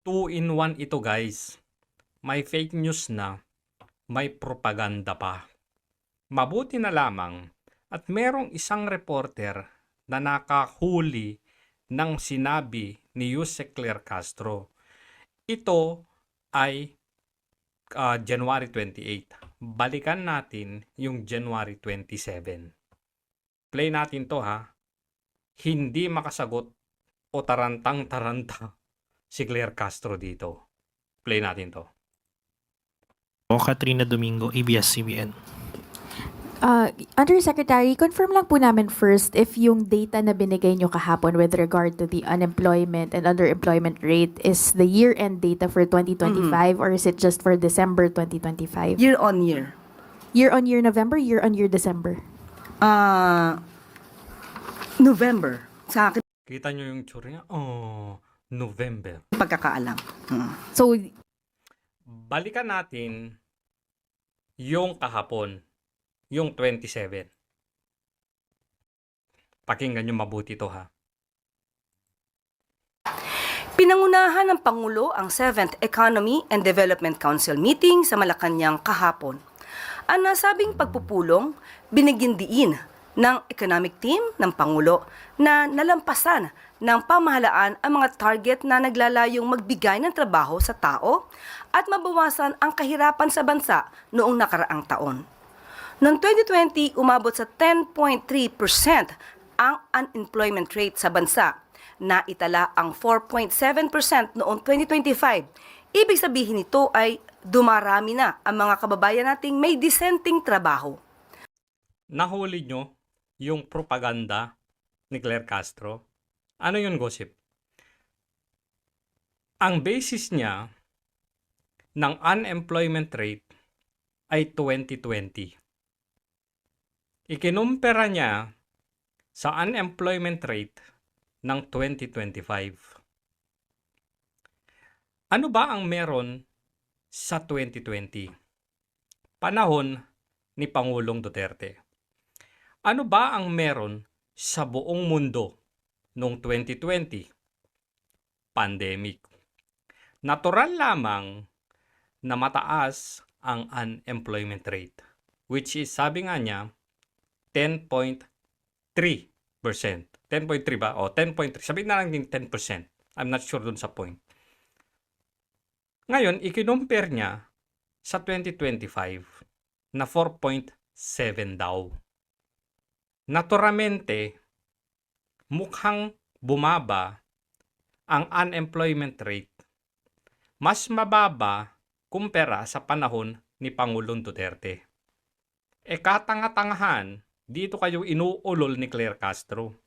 Two-in-one ito guys. May fake news na, may propaganda pa. Mabuti na lamang at merong isang reporter na nakahuli ng sinabi ni Yusek Claire Castro. Ito ay January 28. Balikan natin yung January 27. Play natin to ha. Hindi makasagot o tarantang-taranta si Claire Castro dito. Play natin to. Katrina Domingo, ABS-CBN. Undersecretary, confirm lang po namin first if yung data na binigay nyo kahapon with regard to the unemployment and underemployment rate is the year-end data for 2025 or is it just for December 2025? Year on year. Year-on-year November, year-on-year December? November. Sa akin, Kita nyo yung tsura niya? Oh, November. pagkakaalam. So, Balikan natin yung kahapon, yung 27. Pakinggan nyo mabuti to ha. Pinangunahan ng Pangulo ang 7th Economy and Development Council meeting sa Malacanang kahapon. Ang nasabing pagpupulong, binigyan diin ng economic team ng Pangulo na nalampasan ng pamahalaan ang mga target na naglalayong magbigay ng trabaho sa tao at mabawasan ang kahirapan sa bansa noong nakaraang taon. Noong 2020, umabot sa 10.3% ang unemployment rate sa bansa. Naitala ang 4.7% noong 2025. Ibig sabihin nito ay dumarami na ang mga kababayan nating may disenteng trabaho. Nahuli nyo yung propaganda ni Claire Castro? Ano yun, gossip? Ang basis niya ng unemployment rate ay 2020. Ikinumpara niya sa unemployment rate ng 2025. Ano ba ang meron sa 2020? Panahon ni Pangulong Duterte. Ano ba ang meron sa buong mundo noong 2020? Pandemic. Natural lamang na mataas ang unemployment rate, which is, sabi nga niya, 10.3%. 10.3 ba? O 10.3. Sabihin na lang din 10%. I'm not sure dun sa point. Ngayon, ikinumpare niya sa 2025 na 4.7 daw. Naturalmente, mukhang bumaba ang unemployment rate. Mas mababa kumpara sa panahon ni Pangulong Duterte. Katanga-tangahan, dito kayo inuulol ni Claire Castro.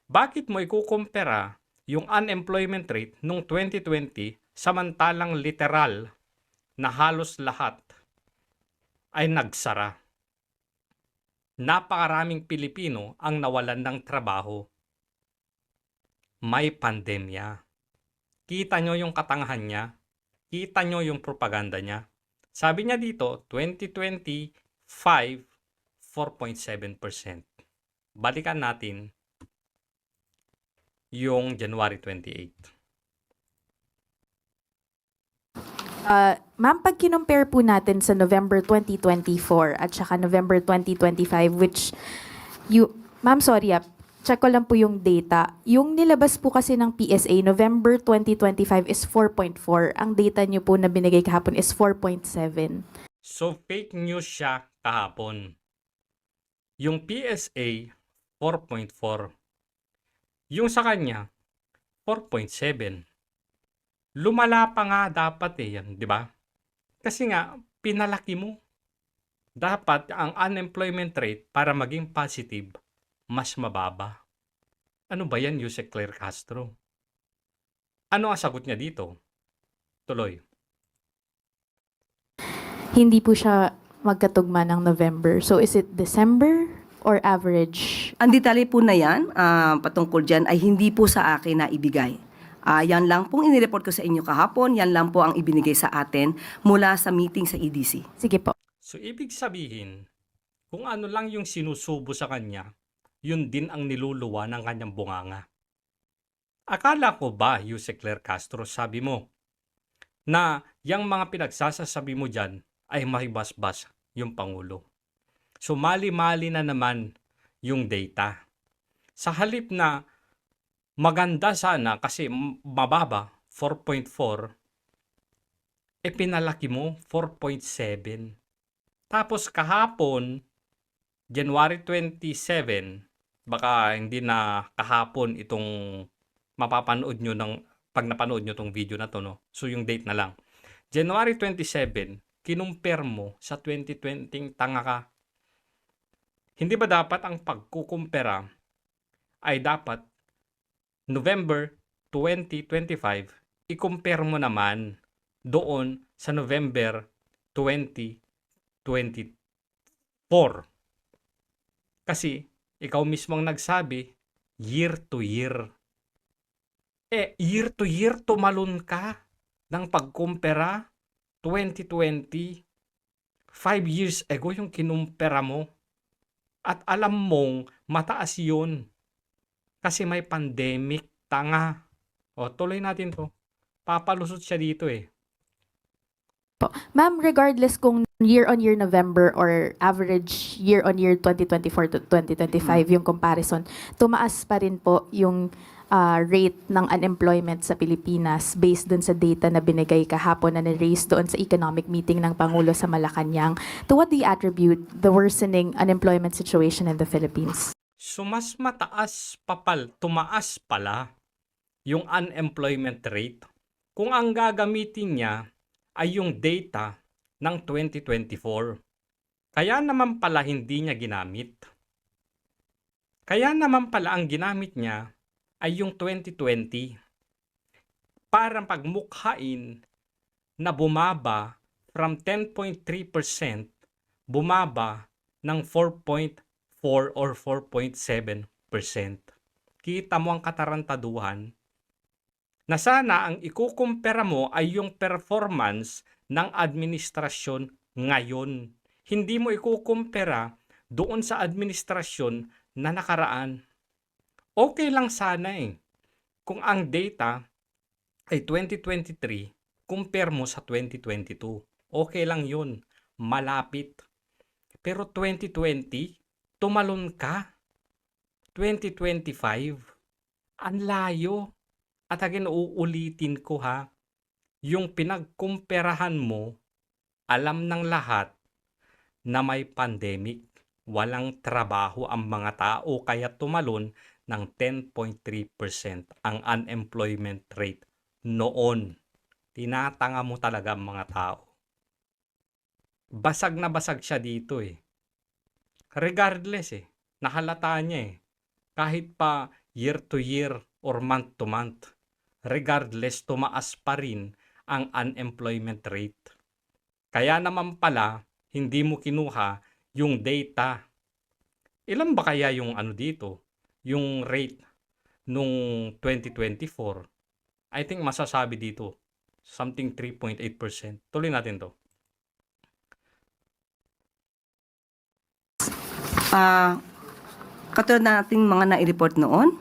Bakit mo ikukumpara yung unemployment rate noong 2020 samantalang literal na halos lahat ay nagsara? Napakaraming Pilipino ang nawalan ng trabaho. May pandemya. Kita nyo yung katangahan niya? Kita nyo yung propaganda niya? Sabi niya dito, 2025, 4.7%. Balikan natin yung January 28. ma'am, pag kinumpare po natin sa November 2024 at saka November 2025, which ma'am, sorry check ko lang po yung data. Yung nilabas po kasi ng PSA, November 2025 is 4.4. Ang data niyo po na binigay kahapon is 4.7. So, fake news siya kahapon. Yung PSA, 4.4. Yung sa kanya, 4.7. Lumala pa nga dapat yan, di ba? Kasi nga, pinalaki mo. Dapat ang unemployment rate para maging positive, mas mababa. Ano ba yan, Yusek Claire Castro? Ano ang sagot niya dito? Tuloy. Hindi po siya magkatugma ng November. So is it December or average? Ang detalye po na yan, patungkol dyan, ay hindi po sa akin na ibigay. Yan lang pong inireport ko sa inyo kahapon, yan lang po ang ibinigay sa atin mula sa meeting sa EDC. Sige po. So, ibig sabihin, kung ano lang yung sinusubo sa kanya, yun din ang niluluwa ng kanyang bunganga. Akala ko ba, Yusek Claire Castro, sabi mo, na yung mga pinagsasasabi mo dyan ay mahibasbas yung Pangulo. So mali-mali na naman yung data. Sa halip na maganda sana kasi mababa, 4.4, pinalaki mo 4.7. Tapos kahapon, January 27, baka hindi na kahapon itong mapapanood nyo pag napanood nyo tong video na to, no? So yung date na lang. January 27, kinumpir mo sa 2020, tanga ka. Hindi ba dapat ang pagkukumpira ay dapat November 2025, i-compare mo naman doon sa November 2024. Kasi ikaw mismo ang nagsabi, year to year. Year to year, tumalon ka ng pagkumpara 2020. 5 years ago yung kinumpera mo. At alam mong mataas yun. Kasi may pandemic, tanga. Tuloy natin to. Papalusot siya dito eh. Ma'am, regardless kung year-on-year November or average year-on-year 2024 to 2025 yung comparison, tumaas pa rin po yung rate ng unemployment sa Pilipinas based dun sa data na binigay kahapon na ni-raise doon sa economic meeting ng Pangulo sa Malacanang. To what do you attribute the worsening unemployment situation in the Philippines? So mas tumaas pala yung unemployment rate kung ang gagamitin niya ay yung data ng 2024. Kaya naman pala hindi niya ginamit. Kaya naman pala ang ginamit niya ay yung 2020 para pagmukhain na bumaba from 10.3% bumaba ng 4.4 or 4.7%. Kita mo ang katarantaduhan na sana ang ikukumpara mo ay yung performance ng administrasyon ngayon. Hindi mo ikukumpara doon sa administrasyon na nakaraan. Okay lang sana kung ang data ay 2023, compare mo sa 2022. Okay lang yun. Malapit. Pero 2020, tumalon ka. 2025, ang layo. At again, uulitin ko ha, yung pinagkumperahan mo, alam ng lahat na may pandemic. Walang trabaho ang mga tao kaya tumalon ng 10.3% ang unemployment rate noon. Tinatanga mo talaga ang mga tao. Basag na basag siya dito Regardless nahalata niya Kahit pa year to year or month to month. Regardless, tumaas pa rin ang unemployment rate. Kaya naman pala, hindi mo kinuha yung data. Ilan ba kaya yung dito? Yung rate nung 2024? I think masasabi dito, something 3.8%. Tuloy natin to. Katulad nating mga nai-report noon,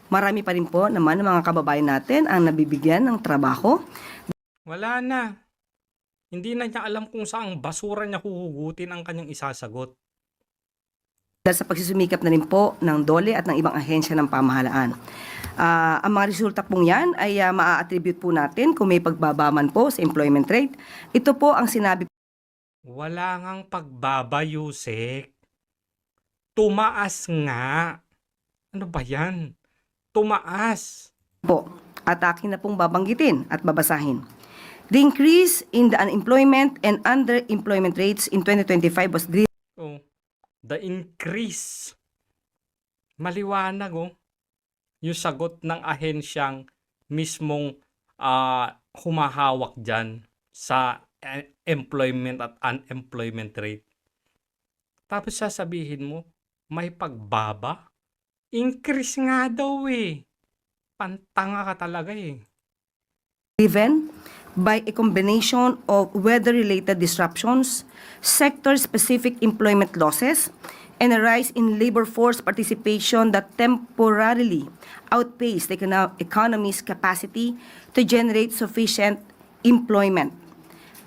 marami pa rin po naman ng mga kababayan natin ang nabibigyan ng trabaho. Wala na. Hindi na niya alam kung saang basura niya huhugutin ang kanyang isasagot. Dahil sa pagsusumikap na rin po ng DOLE at ng ibang ahensya ng pamahalaan. Ang mga resulta pong yan ay maa-attribute po natin kung may pagbabaman po sa employment rate. Ito po ang sinabi Wala ngang pagbaba, Yusek. Tumaas nga. Ano ba yan? Tumaas. po at akin na pong babanggitin at babasahin. The increase in the unemployment and underemployment rates in 2025 was driven The increase. Maliwanag yung sagot ng ahensyang mismong humahawak dyan sa employment at unemployment rate. Tapos sasabihin mo, may pagbaba? Increase nga daw Pantanga ka talaga driven by a combination of weather-related disruptions, sector-specific employment losses, and a rise in labor force participation that temporarily outpaced the economy's capacity to generate sufficient employment.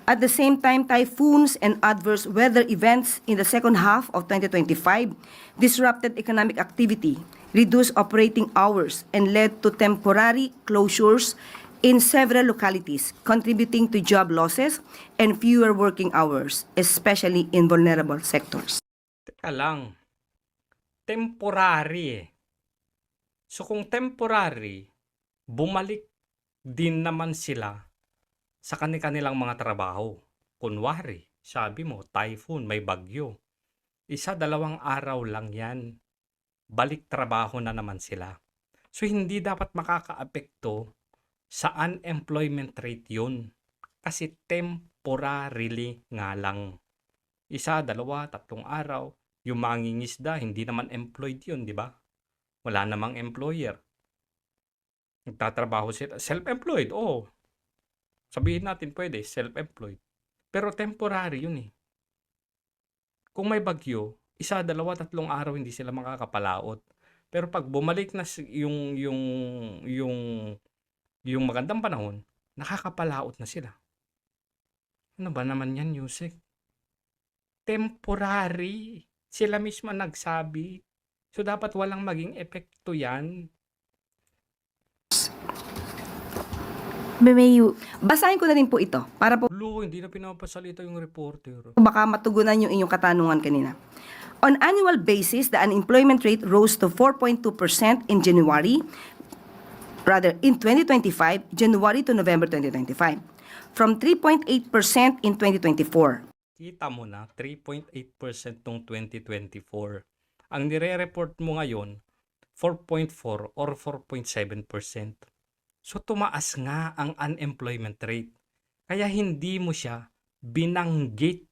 At the same time, typhoons and adverse weather events in the second half of 2025 disrupted economic activity, reduced operating hours, and led to temporary closures in several localities, contributing to job losses and fewer working hours, especially in vulnerable sectors. Teka lang, temporary eh. So kung temporary, bumalik din naman sila sa kanilang mga trabaho. Kunwari, sabi mo, typhoon, may bagyo. 1-2 araw lang yan. Balik trabaho na naman sila. So hindi dapat makakaapekto sa unemployment rate yun. Kasi temporarily nga lang. 1, 2, 3 araw. Yung mangingisda, hindi naman employed yun, di ba? Wala namang employer. Nagtatrabaho sila. Self-employed, oo. Sabihin natin pwede, self-employed. Pero temporary yun eh. Kung may bagyo, 1, 2, 3 araw hindi sila makakapalaot. Pero pag bumalik na yung magandang panahon, nakakapalaot na sila. Ano ba naman yan, Yusek? Temporary. Sila mismo nagsabi. So dapat walang maging epekto yan. Basahin ko na rin po ito para po Hindi na pinapasalita yung reporter. baka matugunan yung inyong katanungan kanina. On annual basis, the unemployment rate rose to 4.2% in in 2025, January to November 2025, from 3.8% in 2024. Kita mo na, 3.8% nung 2024. Ang nire-report mo ngayon, 4.4 or 4.7%. So tumaas nga ang unemployment rate. Kaya hindi mo siya binanggit.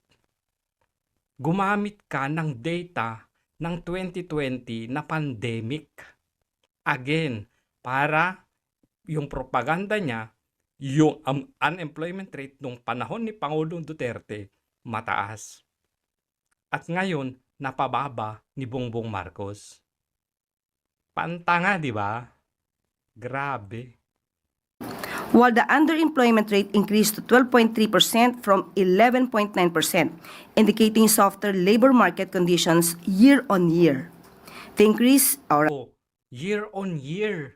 Gumamit ka ng data ng 2020 na pandemic. Again, para yung propaganda niya, yung unemployment rate nung panahon ni Pangulong Duterte, mataas. At ngayon, napababa ni Bongbong Marcos. Pantanga, di ba? Grabe. While the underemployment rate increased to 12.3% from 11.9%, indicating softer labor market conditions year on year. The increase, Year on year.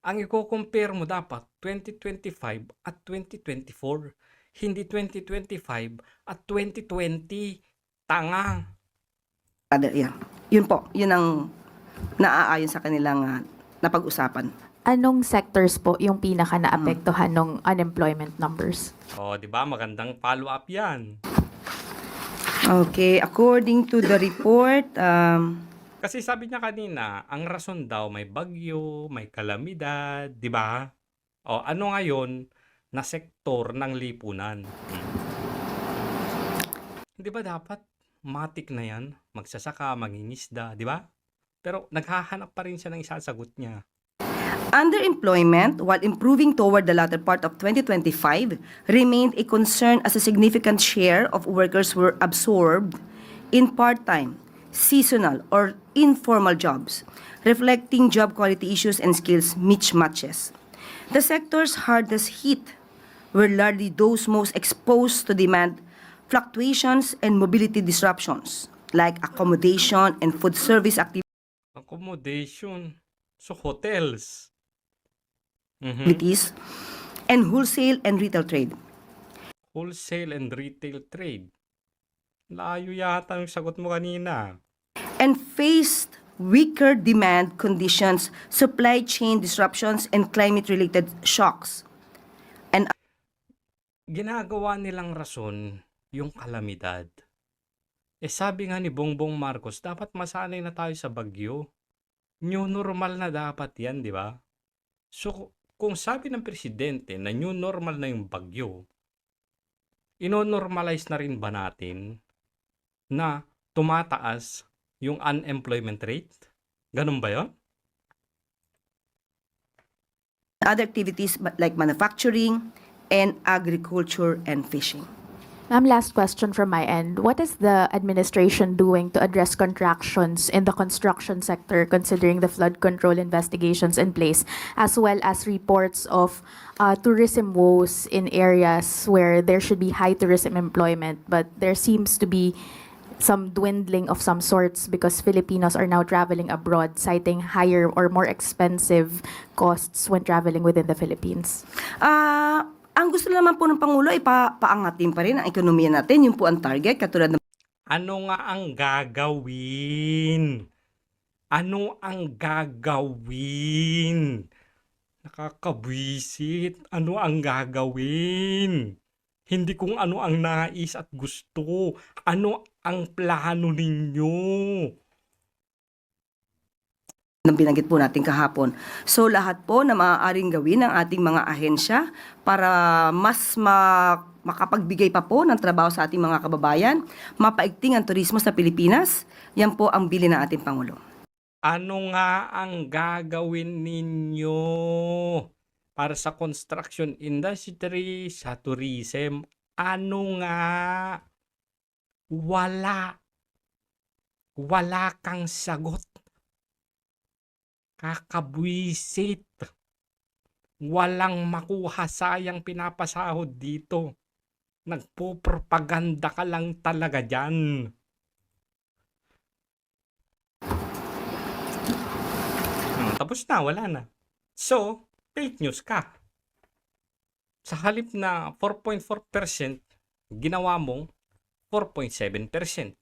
Ang i-compare mo dapat 2025 at 2024. Hindi 2025 at 2020. Tanga. Yun po, yun ang naaayon sa kanilang napag-usapan. Anong sectors po yung pinaka naapektuhan ng unemployment numbers? Di ba? Magandang follow-up yan. Okay, according to the report, Kasi sabi niya kanina, ang rason daw may bagyo, may kalamidad, di ba? Ano ngayon na sektor ng lipunan? Di ba dapat matik na yan? Magsasaka, mangingisda, di ba? Pero naghahanap pa rin siya ng isasagot niya. underemployment, while improving toward the latter part of 2025, remained a concern as a significant share of workers were absorbed in part-time, seasonal, or informal jobs, reflecting job quality issues and skills mismatches. The sectors hardest hit were largely those most exposed to demand fluctuations and mobility disruptions, like accommodation and food service Accommodation. So, hotels. activities, and wholesale and retail trade. Wholesale and retail trade. Layo yata yung sagot mo kanina. And faced weaker demand conditions, supply chain disruptions, and climate-related shocks. Ginagawa nilang rason yung kalamidad. Sabi nga ni Bongbong Marcos, dapat masanay na tayo sa bagyo. New normal na dapat yan, di ba? So, kung sabi ng presidente na new normal na yung bagyo, ino-normalize na rin ba natin na tumataas yung unemployment rate? Ganun ba yun? Other activities like manufacturing and agriculture and fishing. Ma'am, last question from my end. What is the administration doing to address contractions in the construction sector, considering the flood control investigations in place, as well as reports of tourism woes in areas where there should be high tourism employment, but there seems to be some dwindling of some sorts because Filipinos are now traveling abroad, citing higher or more expensive costs when traveling within the Philippines? Ang gusto naman po ng Pangulo ay paangatin pa rin ang ekonomiya natin. Yun po ang target, katulad ng Ano nga ang gagawin? Ano ang gagawin? Nakakabwisit. Ano ang gagawin? Hindi kung ano ang nais at gusto. Ano ang plano ninyo? binanggit po natin kahapon. So lahat po na maaaring gawin ng ating mga ahensya para mas makapagbigay pa po ng trabaho sa ating mga kababayan, mapaigting ang turismo sa Pilipinas, yan po ang bilin ng ating Pangulo. Ano nga ang gagawin ninyo para sa construction industry, sa tourism? Ano nga? Wala. Wala kang sagot. Kakabwisit. Walang makuha, sayang pinapasahod dito. Nagpo-propaganda ka lang talaga dyan. Tapos na, wala na. So, fake news ka. Sa halip na 4.4%, ginawa mong 4.7%.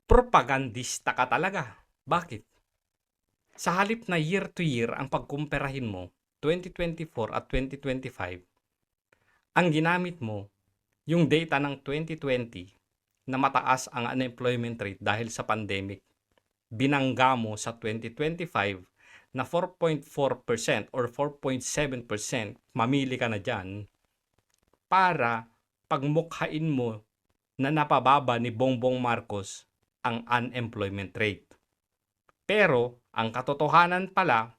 Propagandista ka talaga. Bakit? Sa halip na year to year ang pagkumparahin mo, 2024 at 2025, ang ginamit mo, yung data ng 2020 na mataas ang unemployment rate dahil sa pandemic, binangga mo sa 2025 na 4.4% or 4.7%, mamili ka na dyan, para pagmukhain mo na napababa ni Bongbong Marcos ang unemployment rate. Pero, ang katotohanan pala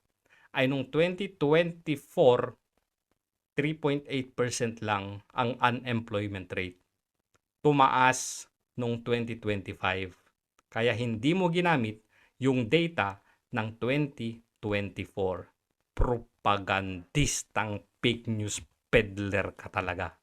ay nung 2024, 3.8% lang ang unemployment rate. Tumaas nung 2025. Kaya hindi mo ginamit yung data ng 2024. Propagandistang fake news peddler ka talaga.